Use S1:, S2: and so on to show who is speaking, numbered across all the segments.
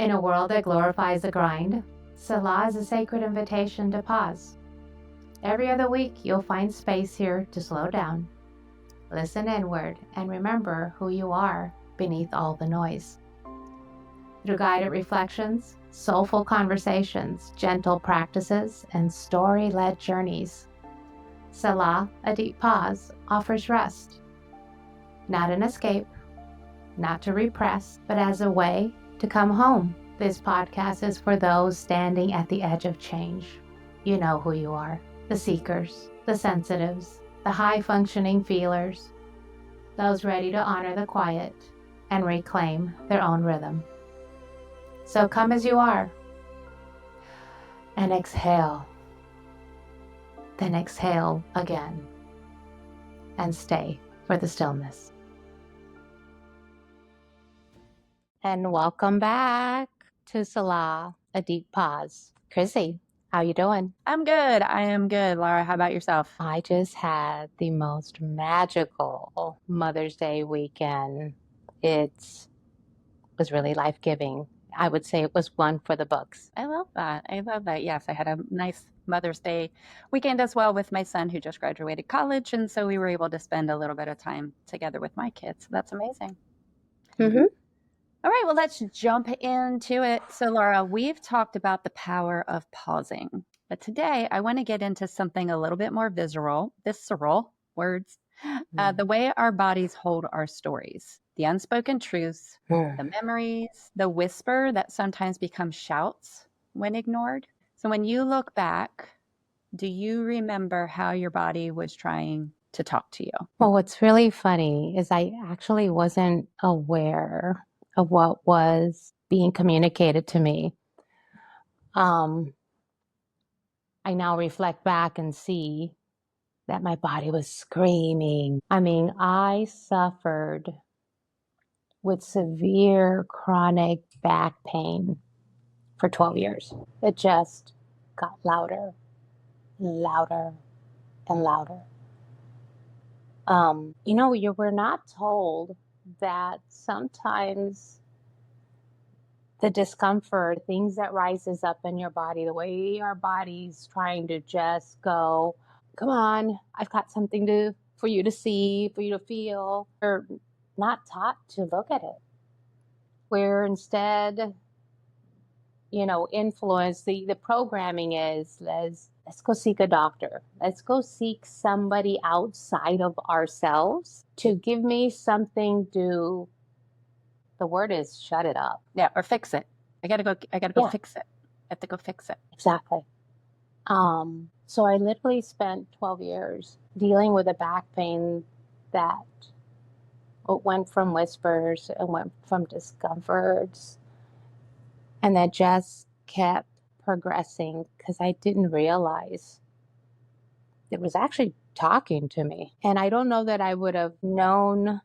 S1: In a world that glorifies the grind, Selah is a sacred invitation to pause. Every other week, you'll find space here to slow down, listen inward, and remember who you are beneath all the noise. Through guided reflections, soulful conversations, gentle practices, and story-led journeys, Selah, a deep pause, offers rest. Not an escape, not to repress, but as a way to come home. This podcast is for those standing at the edge of change. You know who you are. The seekers, the sensitives, the high-functioning feelers, those ready to honor the quiet and reclaim their own rhythm. So come as you are and exhale. Then exhale again and stay for the stillness. And welcome back to Selah, a deep pause. Krissi, how you doing?
S2: I'm good. I am good. Laura, how about yourself?
S1: I just had the most magical Mother's Day weekend. It was really life-giving. I would say it was one for the books.
S2: I love that. Yes, I had a nice Mother's Day weekend as well with my son who just graduated college. And so we were able to spend a little bit of time together with my kids. So that's amazing.
S1: Mm-hmm.
S2: All right, well, let's jump into it. So, Laura, we've talked about the power of pausing. But today I want to get into something a little bit more visceral words, the way our bodies hold our stories, the unspoken truths, the memories, the whisper that sometimes becomes shouts when ignored. So when you look back, do you remember how your body was trying to talk to you?
S1: Well, what's really funny is I actually wasn't aware of what was being communicated to me. I now reflect back and see that my body was screaming. I mean, I suffered with severe chronic back pain for 12 years. It just got louder, louder, and louder. We're not told that sometimes the discomfort, things that rises up in your body, the way our body's trying to just go, come on, I've got something for you to see, for you to feel. We're not taught to look at it. We're instead, influenced. The programming is, let's go seek a doctor. Let's go seek somebody outside of ourselves to give me something to, the word is shut it up.
S2: Yeah, or fix it. I gotta go fix it. I have to go fix it.
S1: Exactly. So I literally spent 12 years dealing with a back pain that went from whispers and went from discomforts, and that just kept progressing because I didn't realize it was actually talking to me. And I don't know that I would have known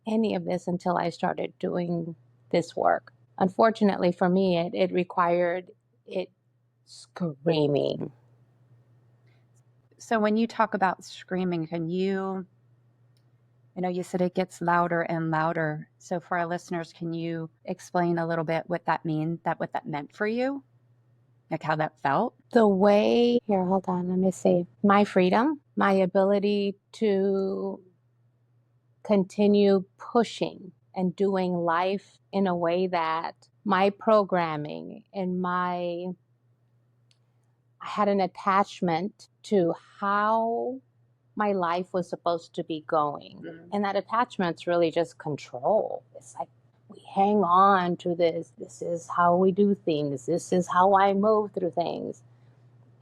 S1: any of this until I started doing this work. Unfortunately for me, it required it screaming.
S2: So when you talk about screaming, can you said it gets louder and louder. So for our listeners, can you explain a little bit what that meant for you? Like how that felt?
S1: Here, hold on, let me see. My freedom, my ability to continue pushing and doing life in a way that my programming and I had an attachment to how my life was supposed to be going. Mm-hmm. And that attachment's really just control. It's like we hang on to this. This is how we do things. This is how I move through things.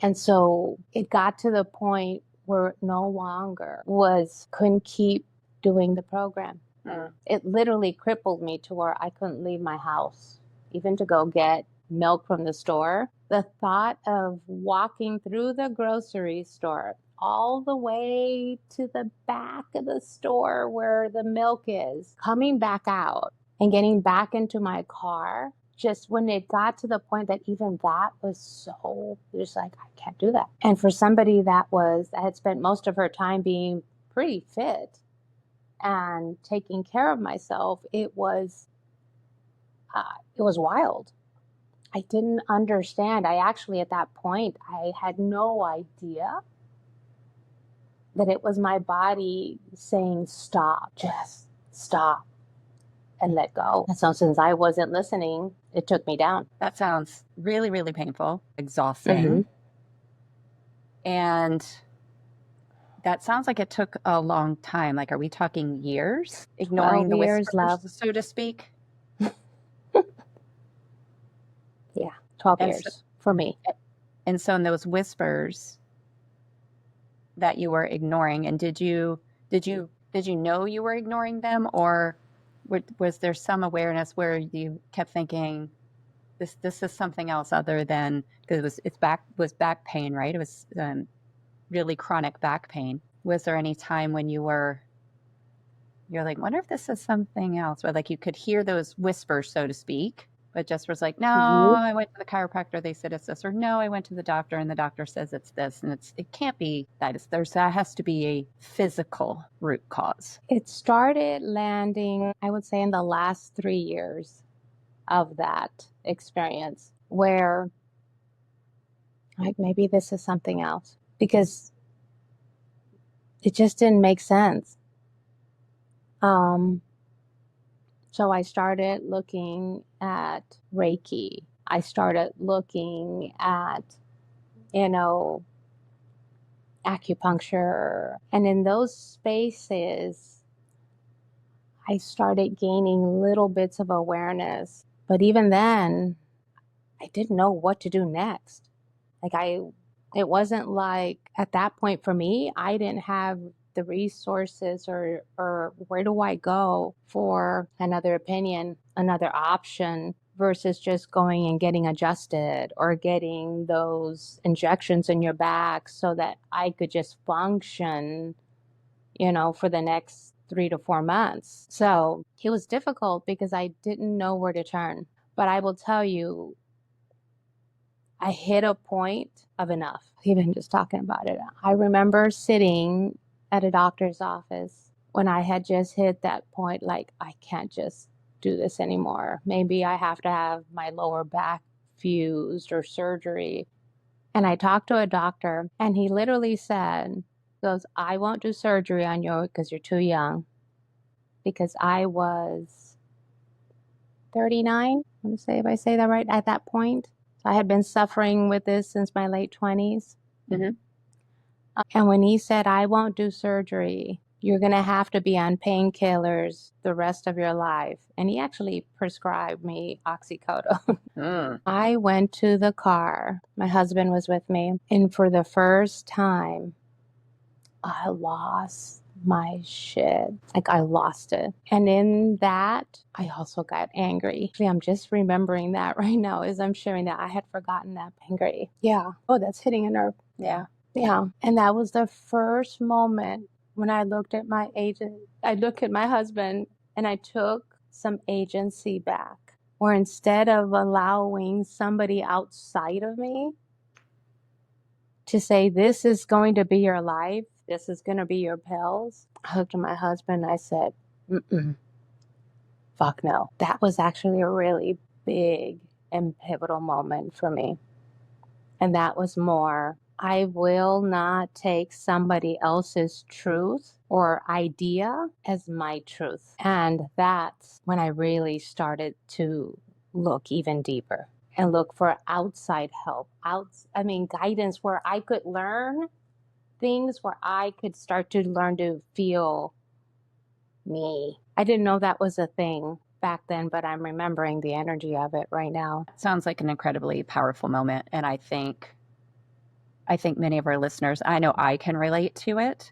S1: And so it got to the point where it no longer couldn't keep doing the program. Mm. It literally crippled me to where I couldn't leave my house, even to go get milk from the store. The thought of walking through the grocery store all the way to the back of the store where the milk is, coming back out and getting back into my car, just when it got to the point that even that was so, just like, I can't do that. And for somebody that had spent most of her time being pretty fit and taking care of myself, it was wild. I didn't understand. I actually, at that point, I had no idea that it was my body saying, stop, just stop and let go. And so since I wasn't listening, it took me down.
S2: That sounds really, really painful, exhausting.
S1: Mm-hmm.
S2: And that sounds like it took a long time. Like, are we talking years? Ignoring
S1: 12
S2: the
S1: years,
S2: whispers,
S1: love.
S2: so to speak?
S1: Yeah, 12
S2: And so,
S1: years for me.
S2: and so in those whispers that you were ignoring, and did you know you were ignoring them, or was there some awareness where you kept thinking this is something else other than, because it was back pain, right? It was really chronic back pain. Was there any time when you're like, wonder if this is something else, or like you could hear those whispers, so to speak, but just was like, no,
S1: Mm-hmm.
S2: I went to the chiropractor, they said it's this, or no, I went to the doctor and the doctor says it's this, and it can't be that. That has to be a physical root cause.
S1: It started landing, I would say, in the last 3 years of that experience, where like maybe this is something else, because it just didn't make sense. So I started looking at Reiki. I started looking at, acupuncture. And in those spaces, I started gaining little bits of awareness. But even then, I didn't know what to do next. It wasn't like at that point for me, I didn't have the resources or where do I go for another opinion, another option versus just going and getting adjusted or getting those injections in your back so that I could just function, for the next 3 to 4 months. So it was difficult because I didn't know where to turn. But I will tell you, I hit a point of enough, even just talking about it. I remember sitting at a doctor's office when I had just hit that point, like, I can't just do this anymore. Maybe I have to have my lower back fused or surgery. And I talked to a doctor, and he literally said, goes, I won't do surgery on you because you're too young. Because I was 39, I want to say, if I say that right, at that point. So I had been suffering with this since my late 20s.
S2: Mm-hmm.
S1: And when he said, I won't do surgery, you're going to have to be on painkillers the rest of your life. And he actually prescribed me oxycodone. I went to the car. My husband was with me. And for the first time, I lost my shit. Like, I lost it. And in that, I also got angry. Actually, I'm just remembering that right now as I'm sharing that. I had forgotten that. Angry. Yeah. Oh, that's hitting a nerve.
S2: Yeah.
S1: Yeah. And that was the first moment when I looked at my agent. I looked at my husband and I took some agency back. Where instead of allowing somebody outside of me to say, this is going to be your life, this is going to be your pills, I looked at my husband and I said, fuck no. That was actually a really big and pivotal moment for me. And that was more, I will not take somebody else's truth or idea as my truth. And that's when I really started to look even deeper and look for outside help, guidance where I could learn things, where I could start to learn to feel me. I didn't know that was a thing back then, but I'm remembering the energy of it right now.
S2: Sounds like an incredibly powerful moment. And I think many of our listeners, I know I can relate to it,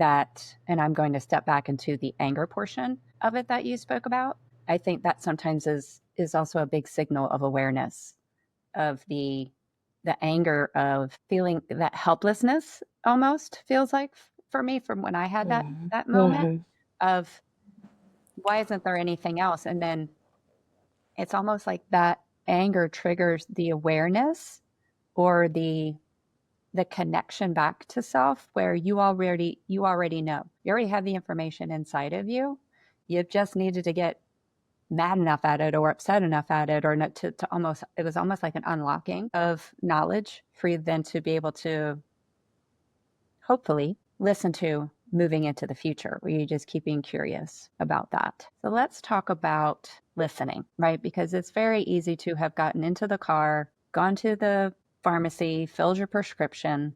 S2: and I'm going to step back into the anger portion of it that you spoke about. I think that sometimes is also a big signal of awareness of the anger, of feeling that helplessness, almost feels like for me, from when I had that moment of, why isn't there anything else? And then it's almost like that anger triggers the awareness or the connection back to self, where you already know. You already have the information inside of you. You just needed to get mad enough at it or upset enough at it, or not to almost, it was almost like an unlocking of knowledge for you then to be able to hopefully listen to moving into the future, where you just keep being curious about that. So let's talk about listening, right? Because it's very easy to have gotten into the car, gone to the pharmacy, filled your prescription,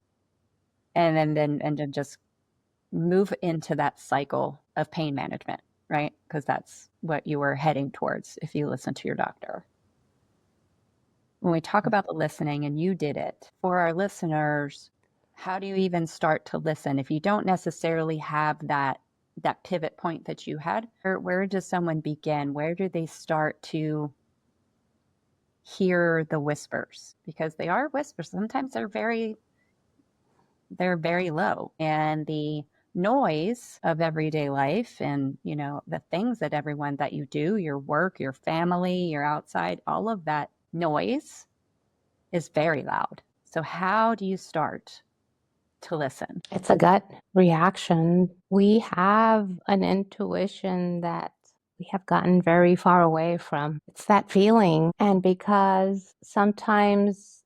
S2: and then just move into that cycle of pain management, right? Because that's what you were heading towards if you listen to your doctor. When we talk about the listening, and you did it, for our listeners, how do you even start to listen if you don't necessarily have that pivot point that you had? Where does someone begin? Where do they start to hear the whispers? Because they are whispers. Sometimes they're very low, and the noise of everyday life, and the things that everyone that you do, your work, your family, your outside, all of that noise is very loud. So how do you start to listen?
S1: It's a gut reaction. We have an intuition that we have gotten very far away from. It's that feeling. And because sometimes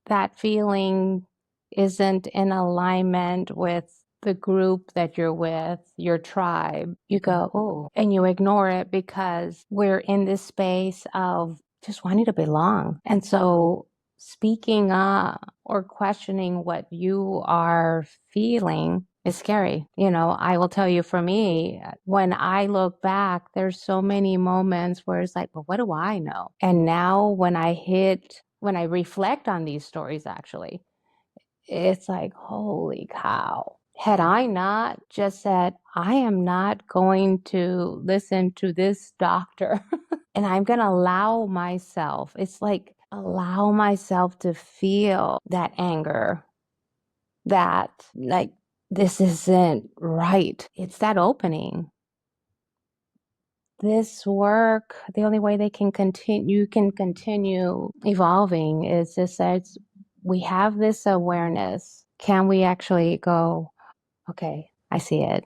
S1: that feeling isn't in alignment with the group that you're with, your tribe, you go, oh, and you ignore it because we're in this space of just wanting to belong. And so speaking up or questioning what you are feeling is scary. I will tell you, for me, when I look back, there's so many moments where it's like, well, what do I know? And now when I reflect on these stories, actually, it's like, holy cow. Had I not just said, I am not going to listen to this doctor and I'm going to allow myself, it's like allow myself to feel that anger, that like, this isn't right. It's that opening. This work, the only way you can continue evolving is just that we have this awareness. Can we actually go, okay, I see it,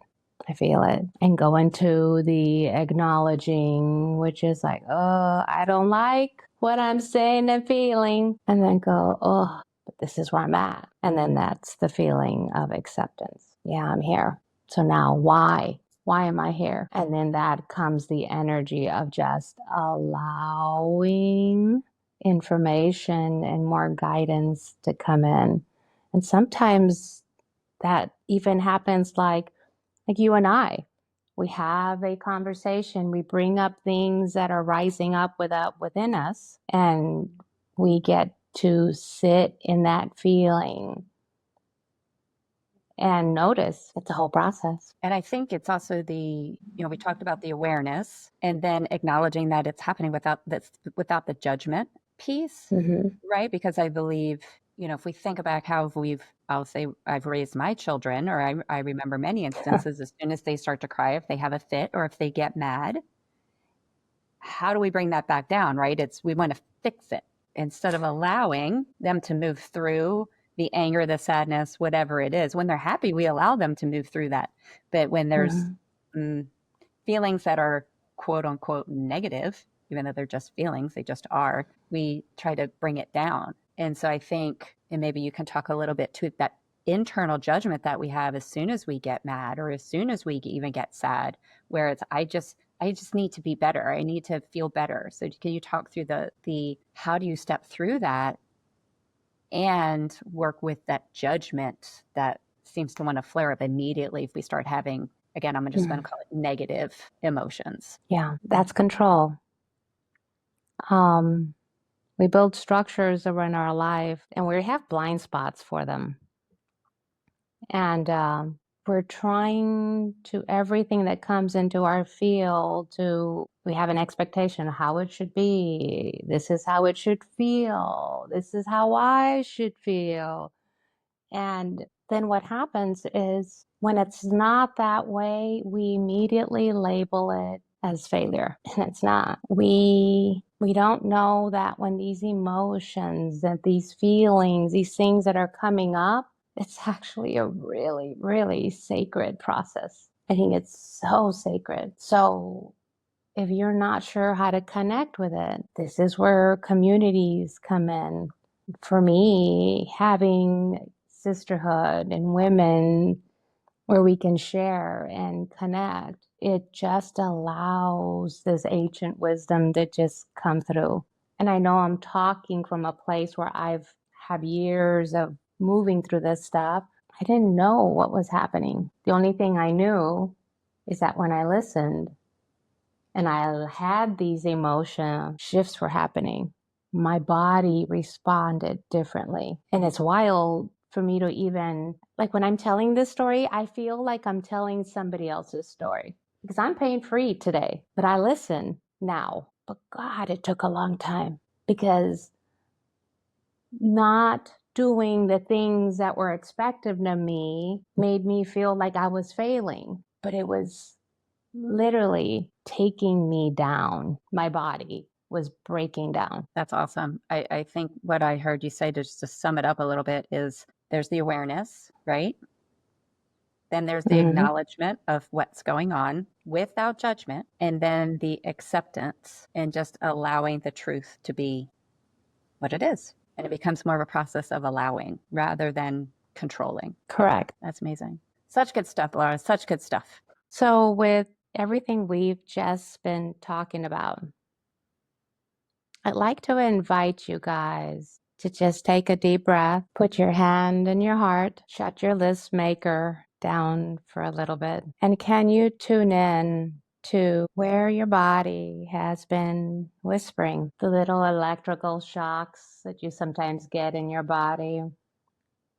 S1: I feel it, and go into the acknowledging, which is like, oh, I don't like what I'm saying and feeling, and then go, oh, but this is where I'm at. And then that's the feeling of acceptance. Yeah, I'm here. So now why? Why am I here? And then that comes the energy of just allowing information and more guidance to come in. And sometimes that even happens like you and I. We have a conversation, we bring up things that are rising up within us, and we get to sit in that feeling and notice. It's a whole process.
S2: And I think it's also we talked about the awareness, and then acknowledging that it's happening without the judgment piece,
S1: Mm-hmm.
S2: right? Because I believe, if we think about how I'll say I've raised my children, or I remember many instances, as soon as they start to cry, if they have a fit or if they get mad, how do we bring that back down, right? We want to fix it instead of allowing them to move through the anger, the sadness, whatever it is. When they're happy, we allow them to move through that. But when there's feelings that are quote unquote negative, even though they're just feelings, they just are, we try to bring it down. And so I think, and maybe you can talk a little bit to that internal judgment that we have as soon as we get mad, or as soon as we even get sad, where it's, I just need to be better. I need to feel better. So can you talk through the how do you step through that and work with that judgment that seems to want to flare up immediately if we start having, again, I'm just going to call it negative emotions?
S1: Yeah, that's control. We build structures around our life and we have blind spots for them. And we're trying to, everything that comes into our field, we have an expectation of how it should be. This is how it should feel. This is how I should feel. And then what happens is when it's not that way, we immediately label it as failure. And it's not. We don't know that when these emotions and these feelings, these things that are coming up, it's actually a really, really sacred process. I think it's so sacred. So if you're not sure how to connect with it, this is where communities come in. For me, having sisterhood and women where we can share and connect, it just allows this ancient wisdom to just come through. And I know I'm talking from a place where I've had years of moving through this stuff. I didn't know what was happening. The only thing I knew is that when I listened and I had these emotion shifts were happening, my body responded differently. And it's wild for me to even, like when I'm telling this story, I feel like I'm telling somebody else's story because I'm pain free today, but I listen now. But God, it took a long time because not doing the things that were expected of me made me feel like I was failing, but it was literally taking me down. My body was breaking down.
S2: That's awesome. I think what I heard you say, just to sum it up a little bit, is there's the awareness, right? Then there's the
S1: Mm-hmm.
S2: acknowledgement of what's going on without judgment, and then the acceptance and just allowing the truth to be what it is. And it becomes more of a process of allowing rather than controlling.
S1: Correct.
S2: That's amazing. Such good stuff, Laura. Such good stuff.
S1: So, with everything we've just been talking about, I'd like to invite you guys to just take a deep breath, put your hand in your heart, shut your list maker down for a little bit. And can you tune in to where your body has been whispering, the little electrical shocks that you sometimes get in your body,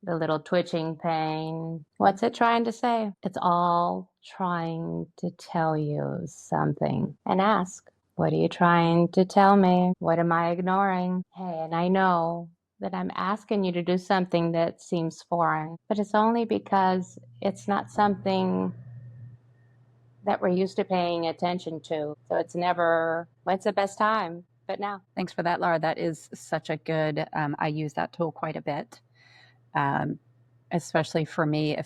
S1: the little twitching pain. What's it trying to say? It's all trying to tell you something. And ask, what are you trying to tell me? What am I ignoring? Hey, and I know that I'm asking you to do something that seems foreign, but it's only because it's not something that we're used to paying attention to. So it's never, when's the best time? But now.
S2: Thanks for that, Laura. That is such a good, I use that tool quite a bit. Especially for me,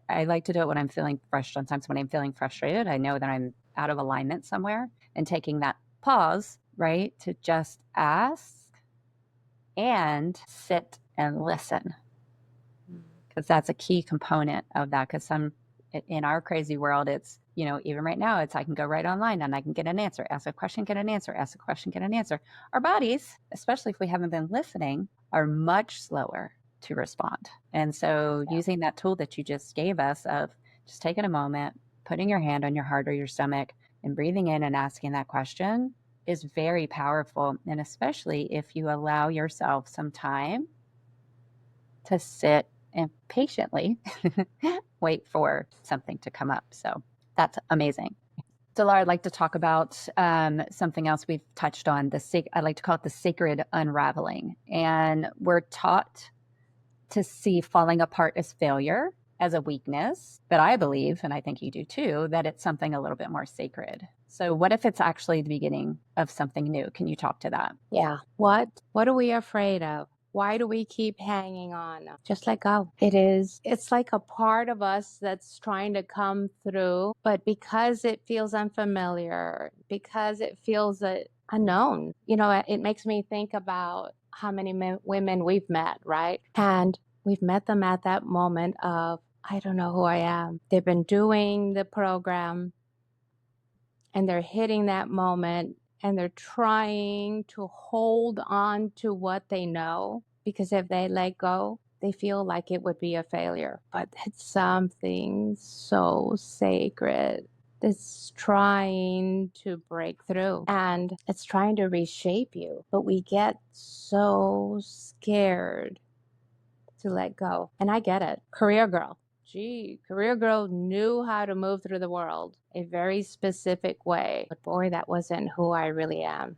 S2: I like to do it when I'm feeling frustrated. Sometimes when I'm feeling frustrated, I know that I'm out of alignment somewhere, and taking that pause, right, to just ask and sit and listen, because that's a key component of that. Because in our crazy world, it's, even right now, it's I can go right online and I can get an answer, ask a question, get an answer, ask a question, get an answer. Our bodies, especially if we haven't been listening, are much slower to respond. And so using that tool that you just gave us of just taking a moment, putting your hand on your heart or your stomach and breathing in and asking that question is very powerful. And especially if you allow yourself some time to sit and patiently wait for something to come up. So that's amazing. So, Laura, I'd like to talk about something else we've touched on. I like to call it the sacred unraveling. And we're taught to see falling apart as failure, as a weakness. But I believe, and I think you do too, that it's something a little bit more sacred. So what if it's actually the beginning of something new? Can you talk to that?
S1: Yeah. What are we afraid of? Why do we keep hanging on? Just let go. It's like a part of us that's trying to come through, but because it feels unfamiliar, because it feels unknown, it makes me think about how many women we've met, right? And we've met them at that moment of, I don't know who I am. They've been doing the program and they're hitting that moment and they're trying to hold on to what they know, because if they let go, they feel like it would be a failure. But it's something so sacred that's trying to break through and it's trying to reshape you. But we get so scared to let go. And I get it. Career girl. Career girl knew how to move through the world a very specific way. But boy, that wasn't who I really am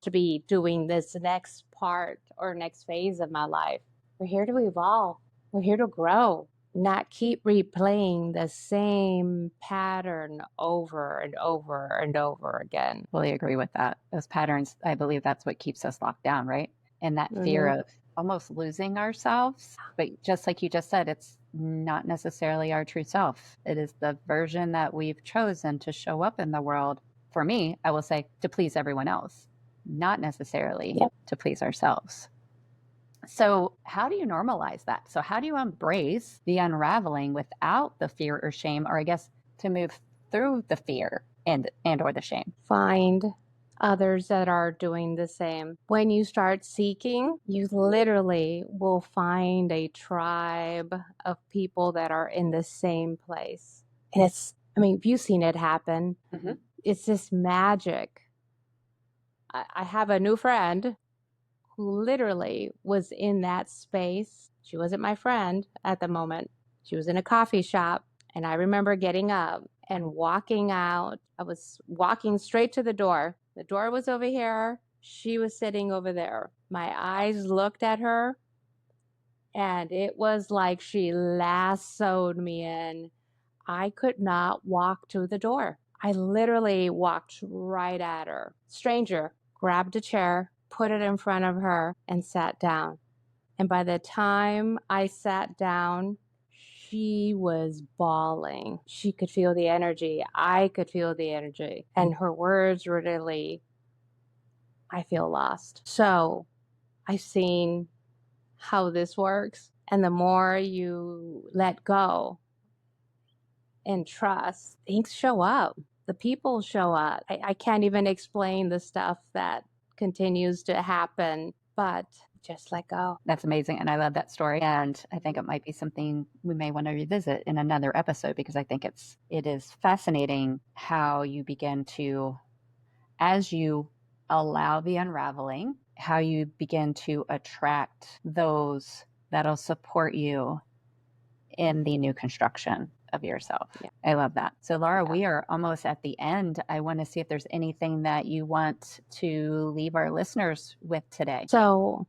S1: to be doing this next part or next phase of my life. We're here to evolve. We're here to grow, not keep replaying the same pattern over and over and over again.
S2: Fully agree with that. Those patterns, I believe that's what keeps us locked down, right? And that fear of almost losing ourselves. But just like you just said, it's not necessarily our true self. It is the version that we've chosen to show up in the world for me, I will say to please everyone else, not necessarily
S1: Yep.
S2: to please ourselves. So, how do you normalize that? So, how do you embrace the unraveling without the fear or shame, or I guess to move through the fear and or the shame?
S1: Find others that are doing the same. When you start seeking, you literally will find a tribe of people that are in the same place. And you've seen it happen.
S2: Mhm.
S1: It's just magic. I have a new friend who literally was in that space. She wasn't my friend at the moment. She was in a coffee shop. And I remember getting up and walking out. I was walking straight to the door. The door was over here. She was sitting over there. My eyes looked at her, and it was like she lassoed me in. I could not walk to the door. I literally walked right at her. Stranger, grabbed a chair, put it in front of her, and sat down. And by the time I sat down, she was bawling. She could feel the energy. I could feel the energy. And her words were really, I feel lost. So I've seen how this works. And the more you let go and trust, things show up. The people show up. I can't even explain the stuff that continues to happen, but just let go.
S2: That's amazing. And I love that story. And I think it might be something we may want to revisit in another episode, because I think it is fascinating how you begin to, as you allow the unraveling, how you begin to attract those that'll support you in the new construction of yourself.
S1: Yeah.
S2: I love that. So, Laura,
S1: Yeah.
S2: we are almost at the end. I want to see if there's anything that you want to leave our listeners with today.
S1: So,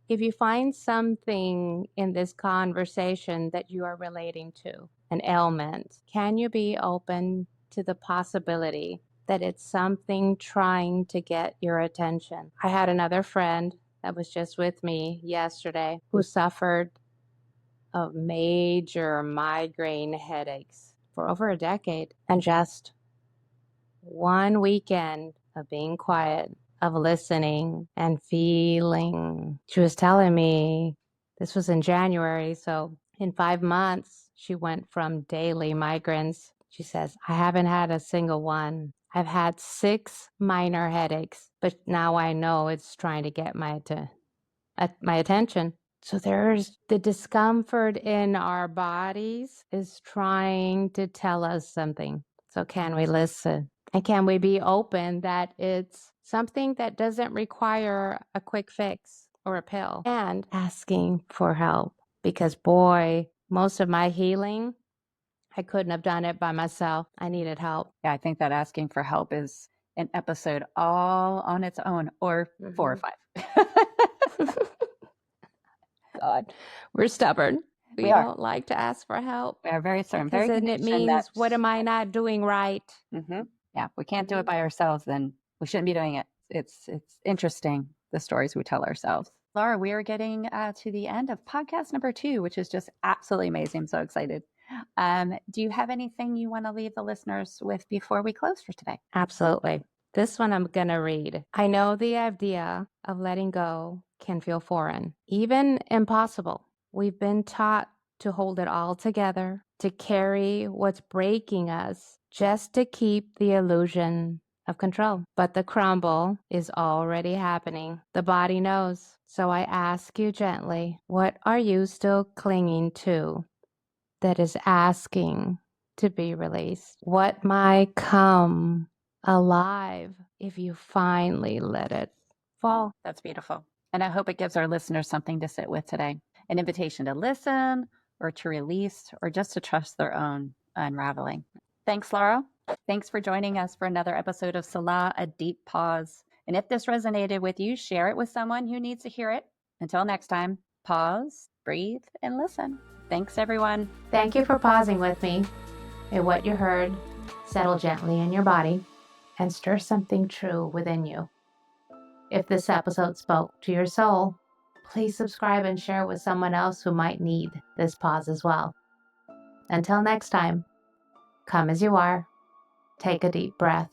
S1: if you find something in this conversation that you are relating to, an ailment, can you be open to the possibility that it's something trying to get your attention? I had another friend that was just with me yesterday who suffered of major migraine headaches for over a decade, and just one weekend of being quiet, of listening and feeling. She was telling me, this was in January, so in 5 months, she went from daily migraines. She says, I haven't had a single one. I've had 6 minor headaches, but now I know it's trying to get my attention. So there's the discomfort in our bodies is trying to tell us something. So can we listen? And can we be open that it's something that doesn't require a quick fix or a pill, and asking for help? Because boy, most of my healing, I couldn't have done it by myself. I needed help.
S2: Yeah, I think that asking for help is an episode all on its own, or 4 or 5.
S1: God, we're stubborn. We
S2: are.
S1: don't like to ask for help.
S2: We are very stubborn,
S1: Because
S2: very
S1: then it
S2: conditioned
S1: means,
S2: that,
S1: what am I not doing right?
S2: yeah, if we can't do it by ourselves, then we shouldn't be doing it. It's interesting, the stories we tell ourselves. Laura, we are getting to the end of podcast number 2, which is just absolutely amazing. I'm so excited. Do you have anything you want to leave the listeners with before we close for today?
S1: Absolutely. This one I'm going to read. I know the idea of letting go can feel foreign, even impossible. We've been taught to hold it all together, to carry what's breaking us, just to keep the illusion of control. But the crumble is already happening. The body knows. So I ask you gently, what are you still clinging to that is asking to be released? What might come alive if you finally let it fall?
S2: That's beautiful. And I hope it gives our listeners something to sit with today, an invitation to listen or to release or just to trust their own unraveling. Thanks, Laura. Thanks for joining us for another episode of Selah, a Deep Pause. And if this resonated with you, share it with someone who needs to hear it. Until next time, pause, breathe, and listen. Thanks, everyone.
S1: Thank you for pausing with me. May what you heard settle gently in your body and stir something true within you. If this episode spoke to your soul, please subscribe and share with someone else who might need this pause as well. Until next time, come as you are, take a deep breath,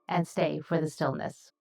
S1: and stay for the stillness.